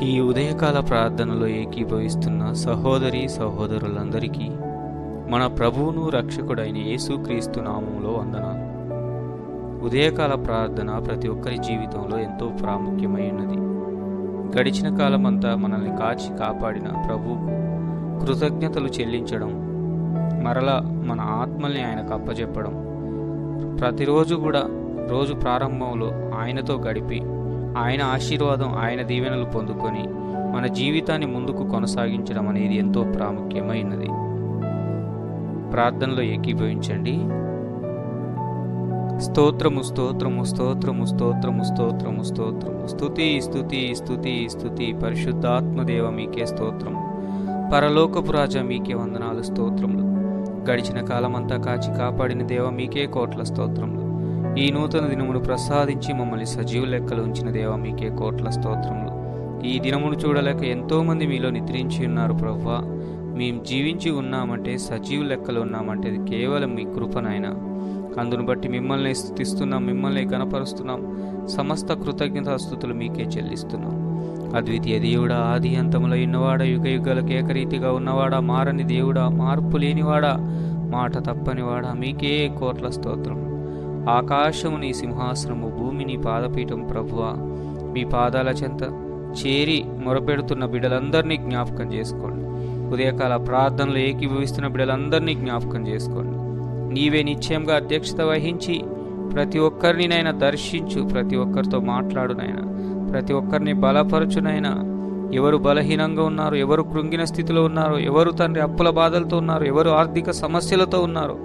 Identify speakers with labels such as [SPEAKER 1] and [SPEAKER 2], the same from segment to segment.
[SPEAKER 1] ఈ ఉదయకాల ప్రార్థనలో ఏకీభవిస్తున్న సహోదరి సహోదరులందరికీ మన ప్రభువును రక్షకుడైన యేసుక్రీస్తు నామములో వందనాలు. ఉదయకాల ప్రార్థన ప్రతి ఒక్కరి జీవితంలో ఎంతో ప్రాముఖ్యమైనది. గడిచిన కాలమంతా మనల్ని కాచి కాపాడిన ప్రభువుకు కృతజ్ఞతలు చెల్లించడం, మరలా మన ఆత్మల్ని ఆయనకు అప్పచెప్పడం, ప్రతిరోజు కూడా రోజు ప్రారంభంలో ఆయనతో గడిపి ఆయన ఆశీర్వాదం, ఆయన దీవెనలు పొందుకొని మన జీవితాన్ని ముందుకు కొనసాగించడం అనేది ఎంతో ప్రాముఖ్యమైనది. ప్రార్థనలో ఏకీభవించండి. స్తోత్రము స్తోత్రము స్తోత్రము స్తోత్రము స్తోత్రము స్తోత్రము స్తుతి స్తుతి స్తుతి స్తుతి పరిశుద్ధాత్మదేవ మీకే స్తోత్రము. పరలోకపు రాజా మీకే వందనాలు, స్తోత్రములు. గడిచిన కాలమంతా కాచి కాపాడిన దేవ మీకే కోట్ల స్తోత్రములు. ఈ నూతన దినమును ప్రసాదించి మమ్మల్ని సజీవ లెక్కలు ఉంచిన దేవ మీకే కోట్ల స్తోత్రములు. ఈ దినమును చూడలేక ఎంతోమంది మీలో నిద్రించి ఉన్నారు ప్రభువా. మేము జీవించి ఉన్నామంటే, సజీవ లెక్కలు ఉన్నామంటే అది కేవలం మీ కృపనైనా. అందును బట్టి మిమ్మల్ని స్తుతిస్తున్నాం, మిమ్మల్ని గణపరుస్తున్నాం. సమస్త కృతజ్ఞతాస్తుతులు మీకే చెల్లిస్తున్నాం. అద్వితీయ దేవుడా, ఆది అంతములో ఉన్నవాడా, యుగ యుగాలకు ఏకరీతిగా ఉన్నవాడా, మారని దేవుడా, మార్పు లేనివాడా, మాట తప్పనివాడా, మీకే కోట్ల స్తోత్రం. ఆకాశము నీ సింహాసనము, భూమి నీ పాదపీఠం ప్రభువా. మీ పాదాల చెంత చేరి మొరపెడుతున్న బిడ్డలందరినీ జ్ఞాపకం చేసుకోండి. ఉదయకాల ప్రార్థనలు ఏకీభవిస్తున్న బిడ్డలందరినీ జ్ఞాపకం చేసుకోండి. నీవే నిశ్చయంగా అధ్యక్షత వహించి ప్రతి ఒక్కరిని నైనా దర్శించు, ప్రతి ఒక్కరితో మాట్లాడునైనా, ప్రతి ఒక్కరిని బలపరచునైనా. ఎవరు బలహీనంగా ఉన్నారు, ఎవరు కృంగిన స్థితిలో ఉన్నారు, ఎవరు తండ్రి అప్పుల బాధలతో ఉన్నారు, ఎవరు ఆర్థిక సమస్యలతో ఉన్నారు,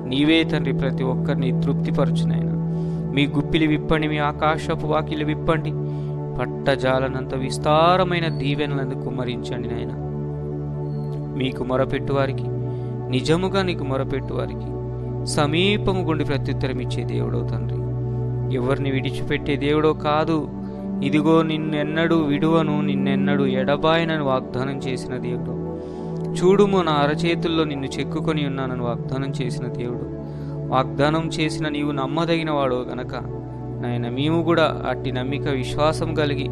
[SPEAKER 1] నీవే తండ్రి ప్రతి ఒక్కరిని తృప్తిపరచునైనా. మీ గుప్పిలి విప్పండి, మీ ఆకాశపు వాకిలి విప్పండి. పట్టజాలనంత విస్తారమైన దీవెనలను కుమ్మరించండి నాయన. మీకు మొరపెట్టువారికి, నిజముగా నీకు మొరపెట్టువారికి సమీపము గుండి ప్రత్యుత్తరం ఇచ్చే దేవుడో తండ్రి. ఎవరిని విడిచిపెట్టే దేవుడో కాదు. ఇదిగో నిన్నెన్నడూ విడువను, నిన్నెన్నడూ ఎడబాయనని వాగ్దానం చేసిన దేవుడు. చూడుము, నా అరచేతుల్లో నిన్ను చెక్కుకొని ఉన్నానని వాగ్దానం చేసిన దేవుడు. వాగ్దానం చేసిన నీవు నమ్మదగిన వాడు గనక నాయన, మేము కూడా అట్టి నమ్మిక, విశ్వాసం కలిగి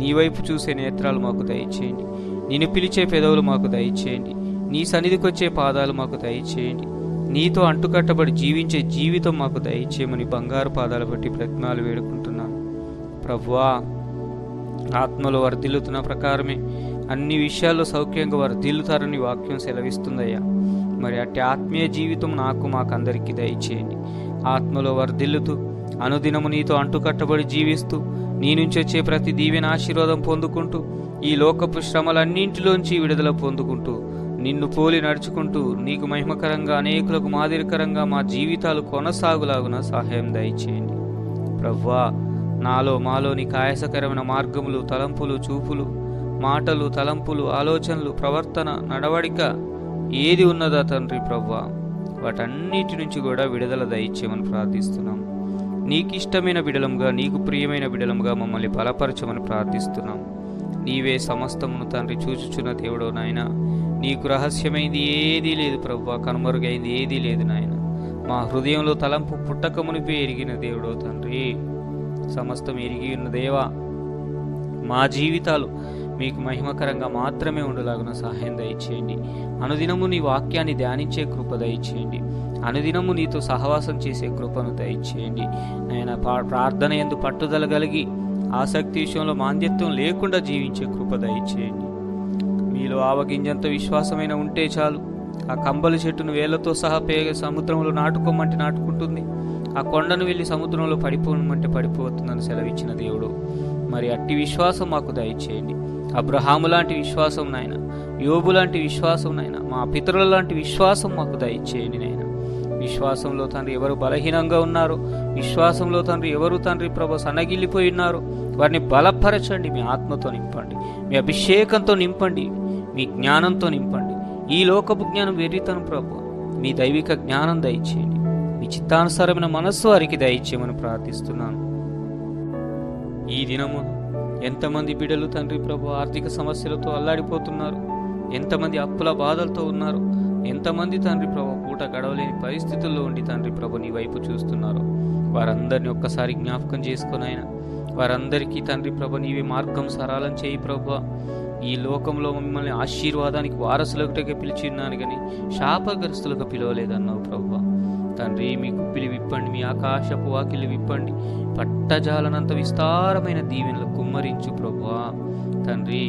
[SPEAKER 1] నీ వైపు చూసే నేత్రాలు మాకు దయచేయండి. నిన్ను పిలిచే పెదవులు మాకు దయచేయండి. నీ సన్నిధికి వచ్చే పాదాలు మాకు దయచేయండి. నీతో అంటుకట్టబడి జీవించే జీవితం మాకు దయచేయమని బంగారు పాదాలు బట్టి ప్రతిమాలు వేడుకుంటున్నాను ప్రభువా. ఆత్మలో వర్ధిల్లుతున్న ప్రకారమే అన్ని విషయాల్లో సౌఖ్యంగా వర్ధిల్లుతారని వాక్యం సెలవిస్తుందయ్యా. మరి అట్టి ఆత్మీయ జీవితం నాకు, మాకందరికీ దయచేయండి. ఆత్మలో వర్ధిల్లుతూ అనుదినము నీతో అంటుకట్టబడి జీవిస్తూ నీ నుంచి వచ్చే ప్రతి దీవెన ఆశీర్వాదం పొందుకుంటూ ఈ లోకపు శ్రమలన్నింటిలోంచి విడుదల పొందుకుంటూ నిన్ను పోలి నడుచుకుంటూ నీకు మహిమకరంగా, అనేకులకు మాదిరికరంగా మా జీవితాలు కొనసాగులాగున సహాయం దయచేయండి ప్రభువా. నాలో మాలో నీకు ఆయాసకరమైన మార్గములు, తలంపులు, చూపులు, మాటలు, తలంపులు, ఆలోచనలు, ప్రవర్తన, నడవడిక ఏది ఉన్నదా తండ్రి ప్రభువా, వాటన్నిటి నుంచి కూడా విడుదల దయచేయమని ప్రార్థిస్తున్నాం. నీకు ఇష్టమైన బిడలంగా, నీకు ప్రియమైన బిడలంగా మమ్మల్ని బలపరచమని ప్రార్థిస్తున్నాం. నీవే సమస్తమును తండ్రి చూచుచున్న దేవుడో నాయన. నీకు రహస్యమైంది ఏదీ లేదు ప్రభువా, కనుమరుగైంది ఏదీ లేదు నాయన. మా హృదయంలో తలంపు పుట్టక మునిపే ఎరిగిన దేవుడో తండ్రి. సమస్తం ఎరిగి ఉన్న దేవా, మా జీవితాలు మీకు మహిమకరంగా మాత్రమే ఉండలాగున సహాయం దయచేయండి. అనుదినము నీ వాక్యాన్ని ధ్యానించే కృప దయచేయండి. అనుదినము నీతో సహవాసం చేసే కృపను దయచేయండి. ఆయన ప్రార్థన యందు పట్టుదల కలిగి ఆసక్తి విషయంలో మాంద్యత్వం లేకుండా జీవించే కృప దయచేయండి. మీలో ఆవగింజంత విశ్వాసమైన ఉంటే చాలు. ఆ కంబలి చెట్టును వేళ్లతో సహా సముద్రంలో నాటుకోమంటే నాటుకుంటుంది. ఆ కొండను వెళ్ళి సముద్రంలో పడిపోమంటే పడిపోతుందని సెలవిచ్చిన దేవుడు. మరి అట్టి విశ్వాసం మాకు దయచేయండి. అబ్రహాము లాంటి విశ్వాసం నాయన, యోబు లాంటి విశ్వాసం నాయన, మా పితరుల లాంటి విశ్వాసం మాకు దయచేయండి నాయన. విశ్వాసంలో తండ్రి ఎవరు బలహీనంగా ఉన్నారు, విశ్వాసంలో తండ్రి ఎవరు తండ్రి ప్రభు సన్నగిల్లిపోయి ఉన్నారు, వారిని బలపరచండి. మీ ఆత్మతో నింపండి, మీ అభిషేకంతో నింపండి, మీ జ్ఞానంతో నింపండి. ఈ లోకపు జ్ఞానం వెర్రితనం ప్రభు, మీ దైవిక జ్ఞానం దయచేయండి. మీ చిత్తానుసారమైన మనస్సు వారికి దయచేయమని ప్రార్థిస్తున్నాను. ఈ దినము ఎంతమంది బిడ్డలు తండ్రి ప్రభు ఆర్థిక సమస్యలతో అల్లాడిపోతున్నారు, ఎంతమంది అప్పుల బాధలతో ఉన్నారు, ఎంతమంది తండ్రి ప్రభు పూట గడవలేని పరిస్థితుల్లో ఉండి తండ్రి ప్రభు నీ వైపు చూస్తున్నారు. వారందరినీ ఒక్కసారి జ్ఞాపకం చేసుకొని ఆయన వారందరికీ తండ్రి ప్రభ నీవే మార్గం సరళం చేయి ప్రభా. ఈ లోకంలో మిమ్మల్ని ఆశీర్వాదానికి వారసులుగా పిలిచి ఉన్నాను కానీ శాపగ్రస్తులుగా పిలవలేదన్నావు ప్రభా. తండ్రి మీ గుప్పిలి విప్పండి, మీ ఆకాశపు వాకిలి విప్పండి, పట్టజాలనంత విస్తారమైన దీవెనలు కుమ్మరించు ప్రభా. తండ్రి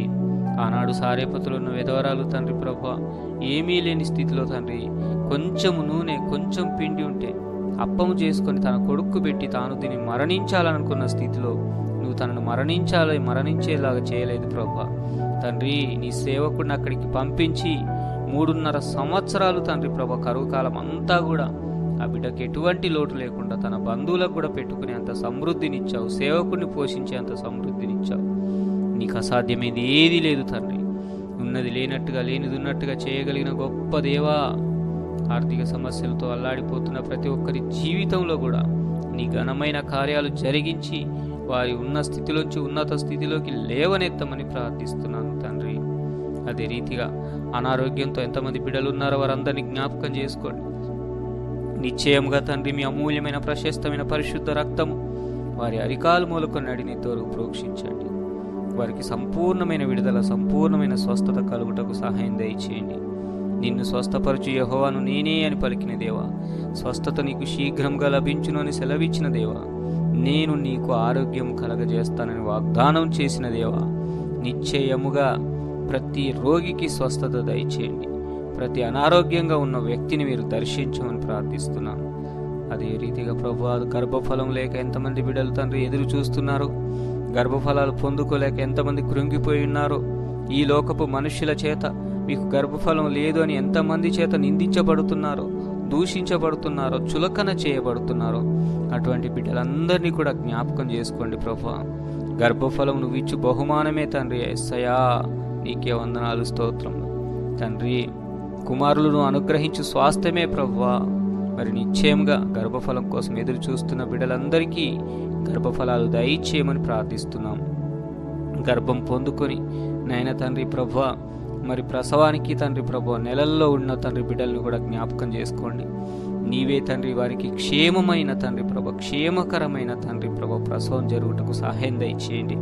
[SPEAKER 1] ఆనాడు సారేపతులు ఉన్న విధవరాలు తండ్రి ప్రభా ఏమీ లేని స్థితిలో తండ్రి కొంచెము నూనె కొంచెం పిండి ఉంటే అప్పము చేసుకొని తన కొడుకు పెట్టి తాను దీన్ని మరణించాలనుకున్న స్థితిలో నువ్వు తనను మరణించేలాగా చేయలేదు ప్రభా. తండ్రి నీ సేవకుడిని అక్కడికి పంపించి 3.5 సంవత్సరాలు తండ్రి ప్రభా కరువు కాలం అంతా కూడా ఆ బిడ్డకి ఎటువంటి లోటు లేకుండా తన బంధువులకు కూడా పెట్టుకునే అంత సమృద్ధినిచ్చావు, సేవకుడిని పోషించే అంత సమృద్ధినిచ్చావు. నీకు అసాధ్యమైంది ఏదీ లేదు తండ్రి. ఉన్నది లేనట్టుగా లేనిది ఉన్నట్టుగా చేయగలిగిన గొప్ప దేవా. ఆర్థిక సమస్యలతో అల్లాడిపోతున్న ప్రతి ఒక్కరి జీవితంలో కూడా నీ ఘనమైన కార్యాలు జరిగించి వారి ఉన్న స్థితిలోంచి ఉన్నత స్థితిలోకి లేవనెత్తమని ప్రార్థిస్తున్నాను తండ్రి. అదే రీతిగా అనారోగ్యంతో ఎంతమంది బిడ్డలు ఉన్నారో వారందరినీ జ్ఞాపకం చేసుకోండి. నిశ్చయంగా తండ్రి మీ అమూల్యమైన ప్రశస్తమైన పరిశుద్ధ రక్తము వారి అరికాలు మూలకొని నడిని తోరుకు ప్రోక్షించండి. వారికి సంపూర్ణమైన విడుదల, సంపూర్ణమైన స్వస్థత కలుగుటకు సహాయం దయచేయండి. నిన్ను స్వస్థపరచు యెహోవాను నేనే అని పలికిన దేవా, స్వస్థత నీకు శీఘ్రంగా లభించును అని సెలవిచ్చిన దేవా, నేను నీకు ఆరోగ్యం కలగజేస్తానని వాగ్దానం చేసిన దేవా, నిశ్చయముగా ప్రతి రోగికి స్వస్థత దయచేయండి. ప్రతి అనారోగ్యంగా ఉన్న వ్యక్తిని మీరు దర్శించమని ప్రార్థిస్తున్నాను. అదే రీతిగా ప్రభువా గర్భఫలం లేక ఎంతమంది బిడ్డలు తండ్రి ఎదురు చూస్తున్నారు, గర్భఫలాలు పొందుకోలేక ఎంతమంది కృంగిపోయి ఉన్నారో, ఈ లోకపు మనుష్యుల చేత మీకు గర్భఫలం లేదు అని ఎంతమంది చేత నిందించబడుతున్నారో, దూషించబడుతున్నారో, చులకన చేయబడుతున్నారో అటువంటి బిడ్డలందరినీ కూడా జ్ఞాపకం చేసుకోండి ప్రభువా. గర్భఫలం నువ్వు ఇచ్చు బహుమానమే తండ్రి. యేసయ్యా నీకే వందనాలు, స్తోత్రములు తండ్రి. కుమారులను అనుగ్రహించు స్వాస్థ్యమే ప్రభువా. మరి నిశ్చయంగా గర్భఫలం కోసం ఎదురు చూస్తున్న బిడ్డలందరికీ గర్భఫలాలు దయచేయమని ప్రార్థిస్తున్నాం. గర్భం పొందుకొని నాయన తండ్రి ప్రభువా, మరి ప్రసవానికి తండ్రి ప్రభువా నెలల్లో ఉన్న తండ్రి బిడ్డలను కూడా జ్ఞాపకం చేసుకోండి. నీవే తండ్రి వారికి క్షేమమైన తండ్రి ప్రభ, క్షేమకరమైన తండ్రి ప్రభ ప్రసవం జరుగుటకు సహాయం దయచేయండి.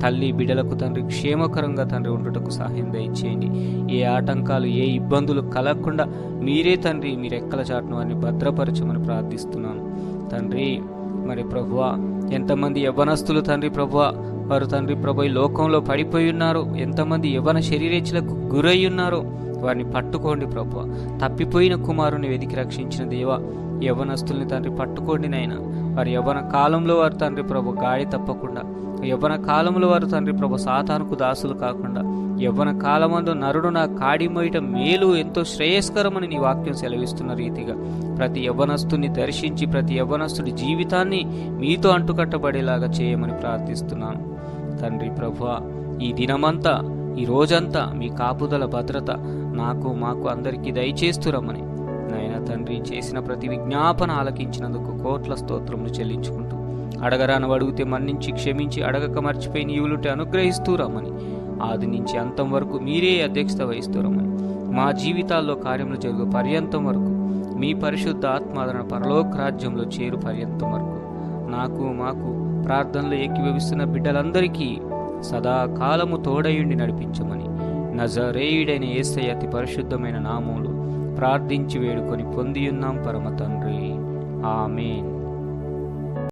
[SPEAKER 1] తల్లి బిడ్డలకు తండ్రి క్షేమకరంగా తండ్రి ఉండుటకు సహాయం దయచేయండి. ఏ ఆటంకాలు ఏ ఇబ్బందులు కలగకుండా మీరే తండ్రి మీరు ఎక్కల చాటును వారిని భద్రపరచమని ప్రార్థిస్తున్నాను తండ్రి. మరి ప్రభువా ఎంతమంది యవ్వనస్తులు తండ్రి ప్రభువా వారు తండ్రి ప్రభు ఈ లోకంలో పడిపోయి ఉన్నారు, ఎంతమంది యవ్వన శరీరేచ్ఛలకు గురై ఉన్నారో వారిని పట్టుకోండి ప్రభువా. తప్పిపోయిన కుమారుని వెతికి రక్షించిన దేవా, యవ్వనస్తుల్ని తండ్రి పట్టుకోండి నాయన. వారి యవ్వన కాలంలో వారు తండ్రి ప్రభు గాడి తప్పకుండా, యవ్వన కాలంలో వారు తండ్రి ప్రభు సాతానుకు దాసులు కాకుండా, యవ్వన కాలమందు నరుడు నా కాడి మోయటం మేలు ఎంతో శ్రేయస్కరమని నీ వాక్యం సెలవిస్తున్న రీతిగా ప్రతి యవ్వనస్తుని దర్శించి ప్రతి యవ్వనస్తుడి జీవితాన్ని మీతో అంటుకట్టబడేలాగా చేయమని ప్రార్థిస్తున్నాను తండ్రి ప్రభువా. ఈ దినమంతా ఈ రోజంతా మీ కాపుదల భద్రత నాకు మాకు అందరికీ దయచేస్తురమని నాయన తండ్రి చేసిన ప్రతి విజ్ఞాపన ఆలకించినందుకు కోట్ల స్తోత్రములు చెల్లించుకుంటూ, అడగరాను అడిగితే మన్నించి క్షమించి అడగక మర్చిపోయి నీవులుంటే అనుగ్రహిస్తూ రమ్మని, ఆది నుంచి అంతం వరకు మీరే అధ్యక్షత వహిస్తూ రమ్మని, మా జీవితాల్లో కార్యములు జరుగు పర్యంతం వరకు మీ పరిశుద్ధ ఆత్మాదరణ పరలోక రాజ్యంలో చేరు పర్యంతం వరకు నాకు మాకు ప్రార్థనలు ఏకీభవిస్తున్న బిడ్డలందరికీ సదాకాలము తోడయుండి నడిపించమని నజరేయుడైన యేసయ్య అతి పరిశుద్ధమైన నామములో ప్రార్థించి వేడుకొని పొందియున్నాం పరమ తండ్రి. ఆమేన్.